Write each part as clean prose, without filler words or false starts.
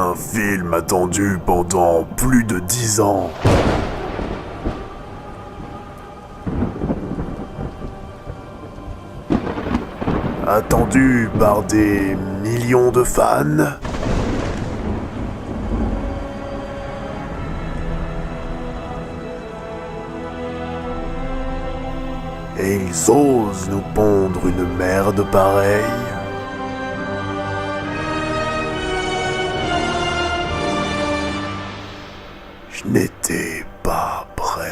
Un film attendu pendant plus de 10 ans. Attendu par des millions de fans. Et ils osent nous pondre une merde pareille. Je n'étais pas prêt.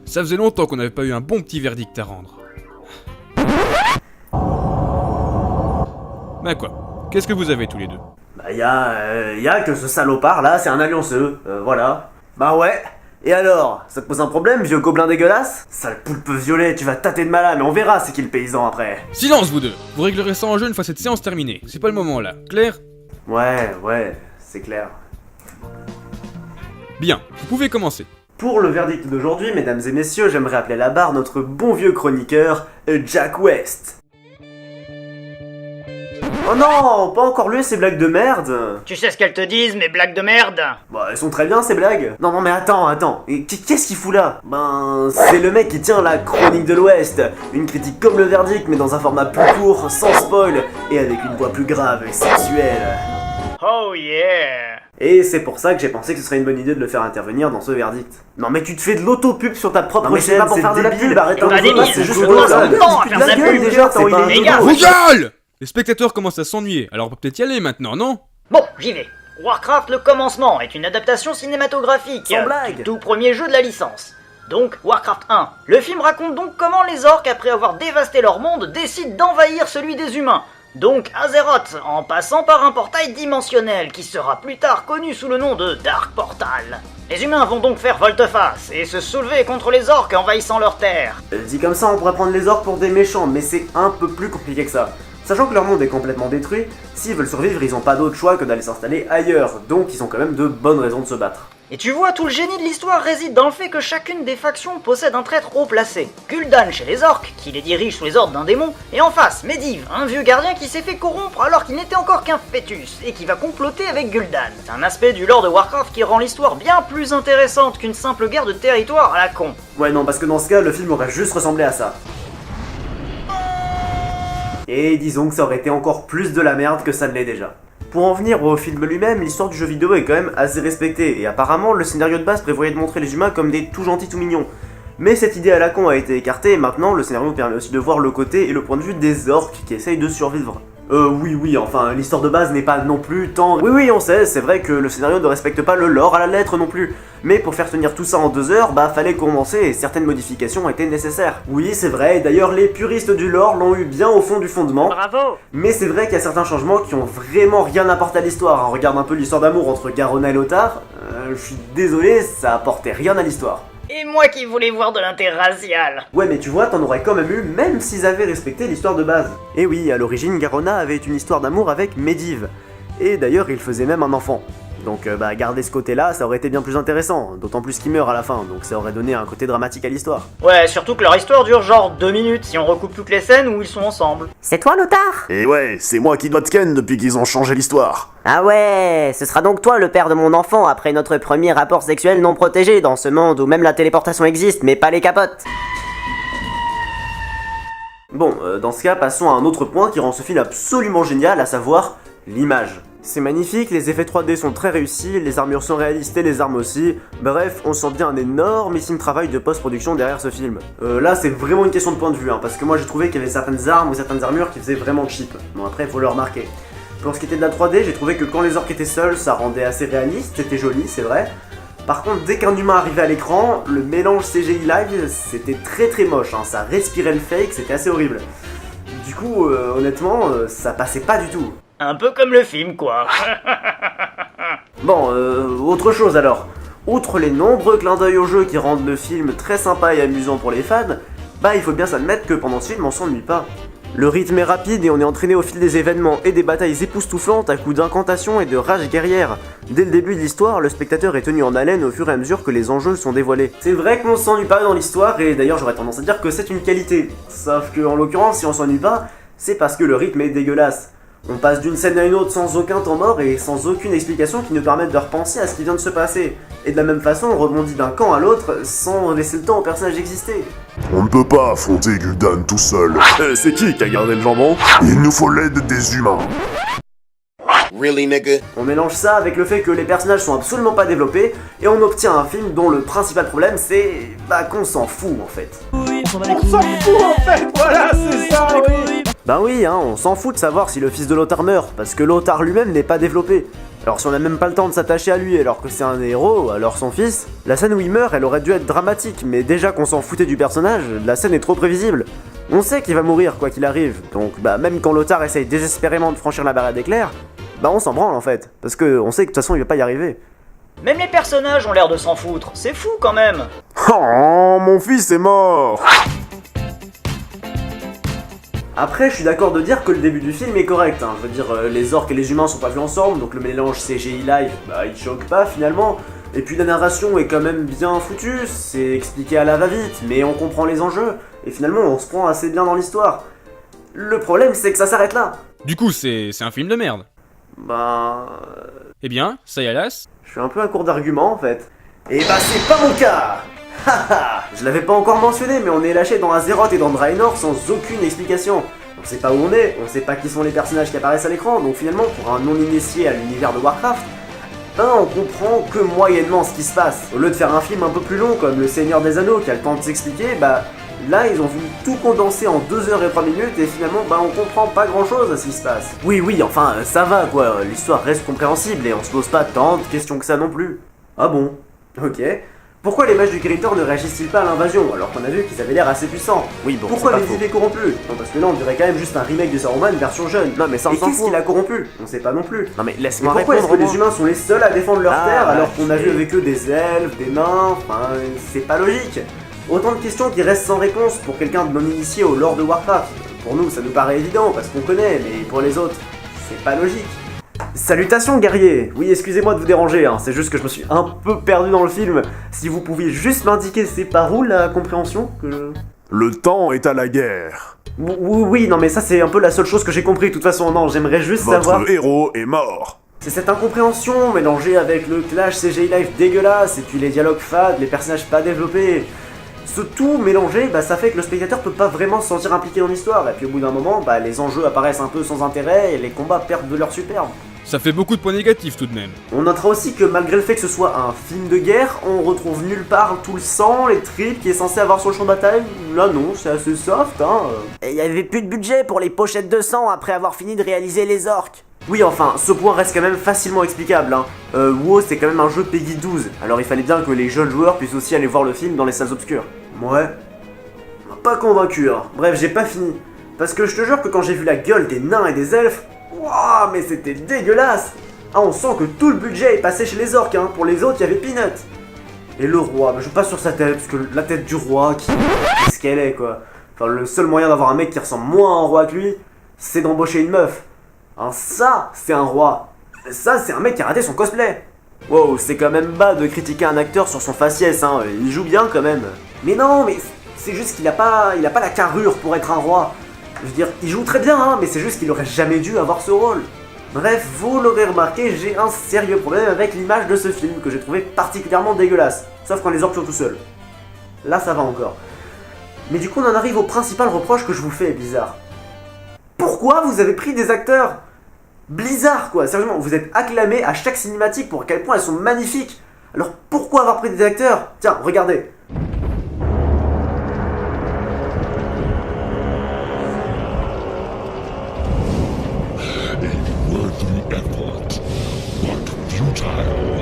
Ça faisait longtemps qu'on n'avait pas eu un bon petit verdict à rendre. Bah quoi? Qu'est-ce que vous avez tous les deux? Bah y a que ce salopard là, c'est un allianceux, voilà. Bah ouais. Et alors, ça te pose un problème, vieux gobelin dégueulasse? Sale poulpe violet, tu vas tâter de malade, mais on verra c'est qui le paysan après. Silence vous deux! Vous réglerez ça en jeu une fois cette séance terminée. C'est pas le moment là, clair? Ouais, c'est clair. Bien, vous pouvez commencer. Pour le verdict d'aujourd'hui, mesdames et messieurs, j'aimerais appeler à la barre notre bon vieux chroniqueur, Jack West. Oh non, pas encore lui ces blagues de merde. Tu sais ce qu'elles te disent, mes blagues de merde? Bah, elles sont très bien ces blagues. Non mais attends. Et qu'est-ce qu'il fout là? Ben, c'est le mec qui tient la chronique de l'Ouest. Une critique comme le verdict, mais dans un format plus court, sans spoil, et avec une voix plus grave et sexuelle. Oh yeah! Et c'est pour ça que j'ai pensé que ce serait une bonne idée de le faire intervenir dans ce verdict. Non mais tu te fais de l'autopub sur ta propre chaîne, c'est pas pour faire de la pub, arrête un peu, c'est juste pour ça. La gueule déjà, c'est pas Les gars, Vous gueule! Les spectateurs commencent à s'ennuyer, alors on peut peut-être y aller maintenant, non? Bon, j'y vais. Warcraft Le Commencement est une adaptation cinématographique Sans blague. du tout premier jeu de la licence. Donc, Warcraft 1. Le film raconte donc comment les orques, après avoir dévasté leur monde, décident d'envahir celui des humains. Donc Azeroth, en passant par un portail dimensionnel qui sera plus tard connu sous le nom de Dark Portal. Les humains vont donc faire volte-face et se soulever contre les orques envahissant leur terre. Dit comme ça, on pourrait prendre les orques pour des méchants, mais c'est un peu plus compliqué que ça. Sachant que leur monde est complètement détruit, s'ils veulent survivre, ils ont pas d'autre choix que d'aller s'installer ailleurs, donc ils ont quand même de bonnes raisons de se battre. Et tu vois, tout le génie de l'histoire réside dans le fait que chacune des factions possède un traître haut placé. Gul'dan chez les orques, qui les dirige sous les ordres d'un démon, et en face, Medivh, un vieux gardien qui s'est fait corrompre alors qu'il n'était encore qu'un fœtus, et qui va comploter avec Gul'dan. C'est un aspect du lore de Warcraft qui rend l'histoire bien plus intéressante qu'une simple guerre de territoire à la con. Ouais non, parce que dans ce cas, le film aurait juste ressemblé à ça. Et disons que ça aurait été encore plus de la merde que ça ne l'est déjà. Pour en venir au film lui-même, l'histoire du jeu vidéo est quand même assez respectée, et apparemment le scénario de base prévoyait de montrer les humains comme des tout gentils tout mignons. Mais cette idée à la con a été écartée, et maintenant le scénario permet aussi de voir le côté et le point de vue des orques qui essayent de survivre. Oui, enfin, l'histoire de base n'est pas non plus tant... Oui, on sait, c'est vrai que le scénario ne respecte pas le lore à la lettre non plus. Mais pour faire tenir tout ça en 2 heures, bah fallait commencer et certaines modifications étaient nécessaires. Oui, c'est vrai, et d'ailleurs les puristes du lore l'ont eu bien au fond du fondement. Bravo! Mais c'est vrai qu'il y a certains changements qui ont vraiment rien apporté à l'histoire. On regarde un peu l'histoire d'amour entre Garona et Lothar, je suis désolé, ça apportait rien à l'histoire. Et moi qui voulais voir de l'interracial. Ouais mais tu vois, t'en aurais quand même eu même s'ils avaient respecté l'histoire de base. Et oui, à l'origine, Garona avait une histoire d'amour avec Medivh. Et d'ailleurs, il faisait même un enfant. Donc garder ce côté-là, ça aurait été bien plus intéressant, d'autant plus qu'il meurt à la fin, donc ça aurait donné un côté dramatique à l'histoire. Ouais, surtout que leur histoire dure genre 2 minutes si on recoupe toutes les scènes où ils sont ensemble. C'est toi, Lothar? Et ouais, c'est moi qui dois te ken depuis qu'ils ont changé l'histoire. Ah ouais, ce sera donc toi le père de mon enfant après notre premier rapport sexuel non protégé dans ce monde où même la téléportation existe, mais pas les capotes. Bon, dans ce cas, passons à un autre point qui rend ce film absolument génial, à savoir l'image. C'est magnifique, les effets 3D sont très réussis, les armures sont réalistes et les armes aussi. Bref, on sent bien un énormissime travail de post-production derrière ce film. Là, c'est vraiment une question de point de vue, parce que moi j'ai trouvé qu'il y avait certaines armes ou certaines armures qui faisaient vraiment cheap. Bon, après, il faut le remarquer. Pour ce qui était de la 3D, j'ai trouvé que quand les orques étaient seuls, ça rendait assez réaliste, c'était joli, c'est vrai. Par contre, dès qu'un humain arrivait à l'écran, le mélange CGI live, c'était très moche, ça respirait le fake, c'était assez horrible. Du coup, honnêtement, ça passait pas du tout. Un peu comme le film, quoi. Bon, autre chose alors. Outre les nombreux clins d'œil au jeu qui rendent le film très sympa et amusant pour les fans, bah il faut bien s'admettre que pendant ce film on s'ennuie pas. Le rythme est rapide et on est entraîné au fil des événements et des batailles époustouflantes à coups d'incantations et de rage guerrière. Dès le début de l'histoire, le spectateur est tenu en haleine au fur et à mesure que les enjeux sont dévoilés. C'est vrai qu'on s'ennuie pas dans l'histoire et d'ailleurs j'aurais tendance à dire que c'est une qualité. Sauf que en l'occurrence si on s'ennuie pas, c'est parce que le rythme est dégueulasse. On passe d'une scène à une autre sans aucun temps mort et sans aucune explication qui nous permette de repenser à ce qui vient de se passer. Et de la même façon, on rebondit d'un camp à l'autre sans laisser le temps au personnage d'exister. On ne peut pas affronter Gul'dan tout seul. C'est qui a gardé le jambon? Il nous faut l'aide des humains. Really, nigga? On mélange ça avec le fait que les personnages sont absolument pas développés et on obtient un film dont le principal problème c'est qu'on s'en fout en fait. Bah oui, hein, on s'en fout de savoir si le fils de Lothar meurt, parce que Lothar lui-même n'est pas développé. Alors si on a même pas le temps de s'attacher à lui alors que c'est un héros, alors son fils, la scène où il meurt, elle aurait dû être dramatique, mais déjà qu'on s'en foutait du personnage, la scène est trop prévisible. On sait qu'il va mourir quoi qu'il arrive, donc bah même quand Lothar essaye désespérément de franchir la barrière d'éclair, bah on s'en branle en fait, parce que on sait que de toute façon il va pas y arriver. Même les personnages ont l'air de s'en foutre, c'est fou quand même. Oh, mon fils est mort! Après, je suis d'accord de dire que le début du film est correct, hein. Je veux dire, les orques et les humains sont pas vus ensemble, donc le mélange CGI live, bah il choque pas finalement. Et puis la narration est quand même bien foutue, c'est expliqué à la va-vite, mais on comprend les enjeux, et finalement on se prend assez bien dans l'histoire. Le problème c'est que ça s'arrête là. Du coup, c'est un film de merde. Bah... Eh bien, Sayalas? Je suis un peu à court d'arguments en fait. Et bah c'est pas mon cas. Haha, je l'avais pas encore mentionné, mais on est lâché dans Azeroth et dans Draenor sans aucune explication. On sait pas où on est, on sait pas qui sont les personnages qui apparaissent à l'écran, donc finalement, pour un non-initié à l'univers de Warcraft, on comprend que moyennement ce qui se passe. Au lieu de faire un film un peu plus long comme Le Seigneur des Anneaux qui a le temps de s'expliquer, bah là ils ont voulu tout condenser en 2 heures et 3 minutes et finalement on comprend pas grand chose à ce qui se passe. Oui, enfin ça va quoi, l'histoire reste compréhensible et on se pose pas tant de questions que ça non plus. Ah bon? Ok. Pourquoi les mages du Kiritor ne réagissent-ils pas à l'invasion alors qu'on a vu qu'ils avaient l'air assez puissants? Oui, bon, Pourquoi c'est pas les faux. idées corrompues? Non parce que là on dirait quand même juste un remake de Saruman version jeune. Non, mais ça, on Et s'en qu'est-ce fout. qui l'a corrompu? On sait pas non plus. Non, mais Mais laisse-moi pourquoi est-ce répondre. que les humains sont les seuls à défendre leur Ah, terre alors ouais, qu'on a vu et- avec eux des elfes, des nains, enfin c'est pas logique. Autant de questions qui restent sans réponse pour quelqu'un de non initié au lore de Warcraft. Pour nous ça nous paraît évident parce qu'on connaît, mais pour les autres, c'est pas logique. Salutations guerriers. Oui, excusez-moi de vous déranger, hein. C'est juste que je me suis un peu perdu dans le film. Si vous pouviez juste m'indiquer c'est par où la compréhension que je... Le temps est à la guerre. Oui, non mais ça c'est un peu la seule chose que j'ai compris. De toute façon, non, j'aimerais juste savoir... Votre héros est mort. C'est cette incompréhension mélangée avec le clash CGI Live dégueulasse et puis les dialogues fades, les personnages pas développés. Ce tout mélangé, ça fait que le spectateur peut pas vraiment se sentir impliqué dans l'histoire. Et puis au bout d'un moment, les enjeux apparaissent un peu sans intérêt et les combats perdent de leur superbe. Ça fait beaucoup de points négatifs tout de même. On notera aussi que malgré le fait que ce soit un film de guerre, on retrouve nulle part tout le sang, les tripes qui est censé avoir sur le champ de bataille. Là non, c'est assez soft, hein. Et il y avait plus de budget pour les pochettes de sang après avoir fini de réaliser les orques. Oui, enfin, ce point reste quand même facilement explicable, hein. WoW, c'est quand même un jeu Peggy 12, alors il fallait bien que les jeunes joueurs puissent aussi aller voir le film dans les salles obscures. Ouais. Pas convaincu, hein. Bref, j'ai pas fini. Parce que je te jure que quand j'ai vu la gueule des nains et des elfes, waouh, mais c'était dégueulasse. Ah, on sent que tout le budget est passé chez les orques, hein. Pour les autres, il y avait Peanut. Et le roi, je passe sur sa tête, parce que la tête du roi, qu'est-ce qu'elle est, quoi. Enfin, le seul moyen d'avoir un mec qui ressemble moins à un roi que lui, c'est d'embaucher une meuf. Hein, ça, c'est un roi. Ça, c'est un mec qui a raté son cosplay. Wow, c'est quand même bas de critiquer un acteur sur son faciès, hein. Il joue bien quand même. Mais non, mais c'est juste qu'il a pas la carrure pour être un roi. Je veux dire, il joue très bien, hein, mais c'est juste qu'il aurait jamais dû avoir ce rôle. Bref, vous l'aurez remarqué, j'ai un sérieux problème avec l'image de ce film que j'ai trouvé particulièrement dégueulasse. Sauf quand les orques sont tout seuls. Là, ça va encore. Mais du coup, on en arrive au principal reproche que je vous fais, Blizzard. Pourquoi vous avez pris des acteurs Blizzard, quoi, sérieusement, vous êtes acclamés à chaque cinématique pour à quel point elles sont magnifiques. Alors pourquoi avoir pris des acteurs? Tiens, regardez. Worthy effort, but futile.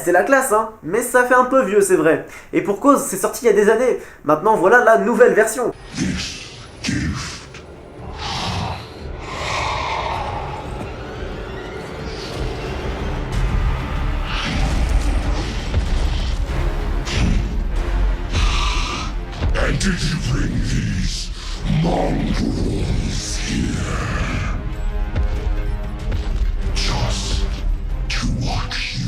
c'est la classe, hein, mais ça fait un peu vieux, c'est vrai. Et pour cause, c'est sorti il y a des années. Maintenant, voilà la nouvelle version. And did you bring these mongrels here? Just to watch you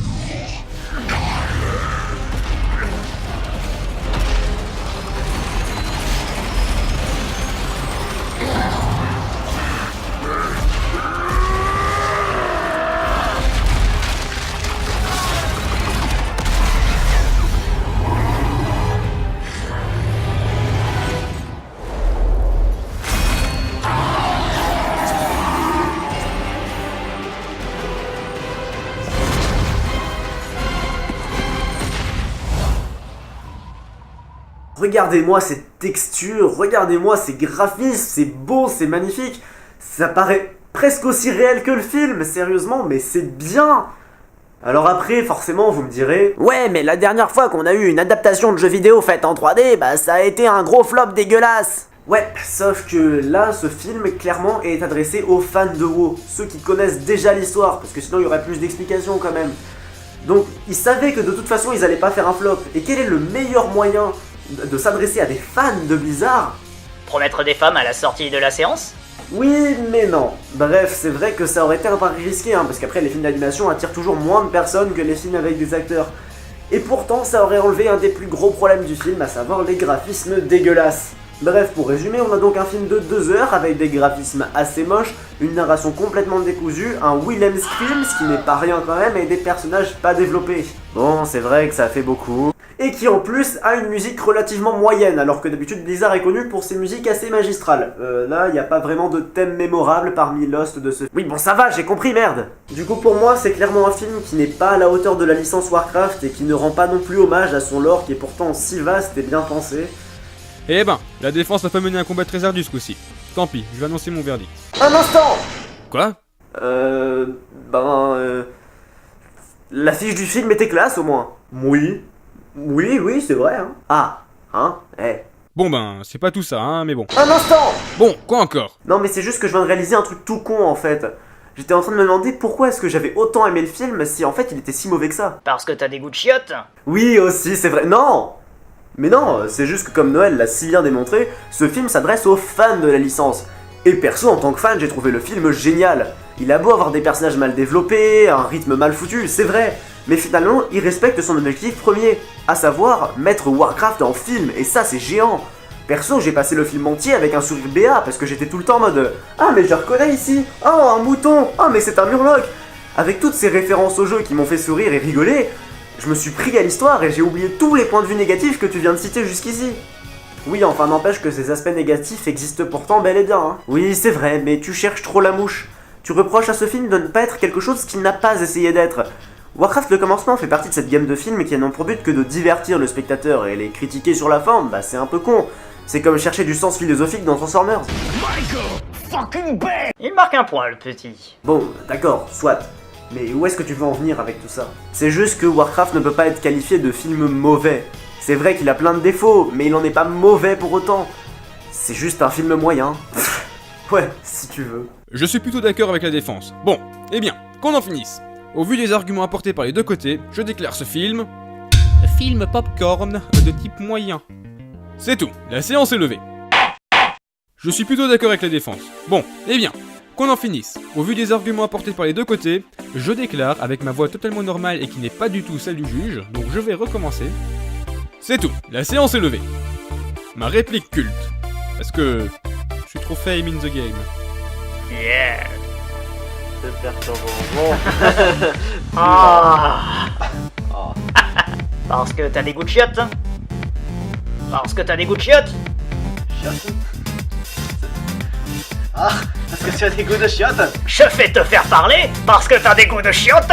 Regardez-moi cette texture, regardez-moi ces graphismes, c'est beau, c'est magnifique. Ça paraît presque aussi réel que le film, sérieusement, mais c'est bien. Alors après, forcément, vous me direz... Ouais, mais la dernière fois qu'on a eu une adaptation de jeu vidéo faite en 3D, bah ça a été un gros flop dégueulasse. Ouais, sauf que là, ce film, clairement, est adressé aux fans de WoW, ceux qui connaissent déjà l'histoire, parce que sinon il y aurait plus d'explications quand même. Donc, ils savaient que de toute façon, ils allaient pas faire un flop. Et quel est le meilleur moyen de s'adresser à des fans de Blizzard? Promettre des femmes à la sortie de la séance? Oui, mais non. Bref, c'est vrai que ça aurait été un pari risqué, hein, parce qu'après, les films d'animation attirent toujours moins de personnes que les films avec des acteurs. Et pourtant, ça aurait enlevé un des plus gros problèmes du film, à savoir les graphismes dégueulasses. Bref, pour résumer, on a donc un film de 2 heures avec des graphismes assez moches, une narration complètement décousue, un Willem Scream, ce qui n'est pas rien quand même, et des personnages pas développés. Bon, c'est vrai que ça fait beaucoup. Et qui en plus a une musique relativement moyenne, alors que d'habitude Blizzard est connu pour ses musiques assez magistrales. Là, il n'y a pas vraiment de thème mémorable parmi l'host de ce... Oui, bon ça va, j'ai compris, merde. Du coup, pour moi, c'est clairement un film qui n'est pas à la hauteur de la licence Warcraft et qui ne rend pas non plus hommage à son lore qui est pourtant si vaste et bien pensé. Eh ben, la défense n'a pas mené un combat très ardu ce coup-ci. Tant pis, je vais annoncer mon verdict. Un instant. Quoi? L'affiche du film était classe au moins. Oui. Oui, c'est vrai, hein. Ah, hein, Bon ben, c'est pas tout ça, hein, mais bon. Un instant. Bon, quoi encore? Non mais c'est juste que je viens de réaliser un truc tout con en fait. J'étais en train de me demander pourquoi est-ce que j'avais autant aimé le film si en fait il était si mauvais que ça. Parce que t'as des goûts de chiottes? Oui aussi, c'est vrai. Non. Mais non, c'est juste que comme Noël l'a si bien démontré, ce film s'adresse aux fans de la licence. Et perso, en tant que fan, j'ai trouvé le film génial. Il a beau avoir des personnages mal développés, un rythme mal foutu, c'est vrai. Mais finalement, il respecte son objectif premier, à savoir mettre Warcraft en film, et ça c'est géant. Perso, j'ai passé le film entier avec un sourire béat, parce que j'étais tout le temps en mode « Ah mais je le reconnais ici! Oh, un mouton! Ah mais c'est un murloc !» Avec toutes ces références au jeu qui m'ont fait sourire et rigoler, je me suis pris à l'histoire et j'ai oublié tous les points de vue négatifs que tu viens de citer jusqu'ici. Oui, enfin n'empêche que ces aspects négatifs existent pourtant bel et bien, hein. Oui, c'est vrai, mais tu cherches trop la mouche. Tu reproches à ce film de ne pas être quelque chose qu'il n'a pas essayé d'être. Warcraft le commencement fait partie de cette gamme de films qui n'ont pour but que de divertir le spectateur, et les critiquer sur la forme, bah c'est un peu con. C'est comme chercher du sens philosophique dans Transformers. Il marque un point, le petit. Bon, d'accord, soit. Mais où est-ce que tu veux en venir avec tout ça? C'est juste que Warcraft ne peut pas être qualifié de film mauvais. C'est vrai qu'il a plein de défauts, mais il en est pas mauvais pour autant. C'est juste un film moyen. Ouais, si tu veux. Je suis plutôt d'accord avec la défense. Bon, eh bien, qu'on en finisse. Au vu des arguments apportés par les deux côtés, je déclare ce film... film popcorn de type moyen. C'est tout, la séance est levée. Je suis plutôt d'accord avec la défense. Bon, eh bien, qu'on en finisse. Au vu des arguments apportés par les deux côtés, je déclare, avec ma voix totalement normale et qui n'est pas du tout celle du juge, donc je vais recommencer. C'est tout, la séance est levée. Ma réplique culte. Parce que... je suis trop fame in the game. Yeah. C'est perturbant. Ah. Parce que t'as des goûts de chiottes? Parce que t'as des goûts de chiottes? Ah, parce que tu as des goûts de chiottes. Je fais te faire parler parce que t'as des goûts de chiottes.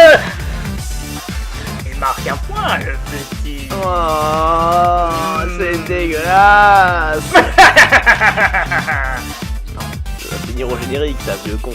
Il marque un point, le petit. Oh, c'est dégueulasse. Ça va finir au générique, ça, vieux con.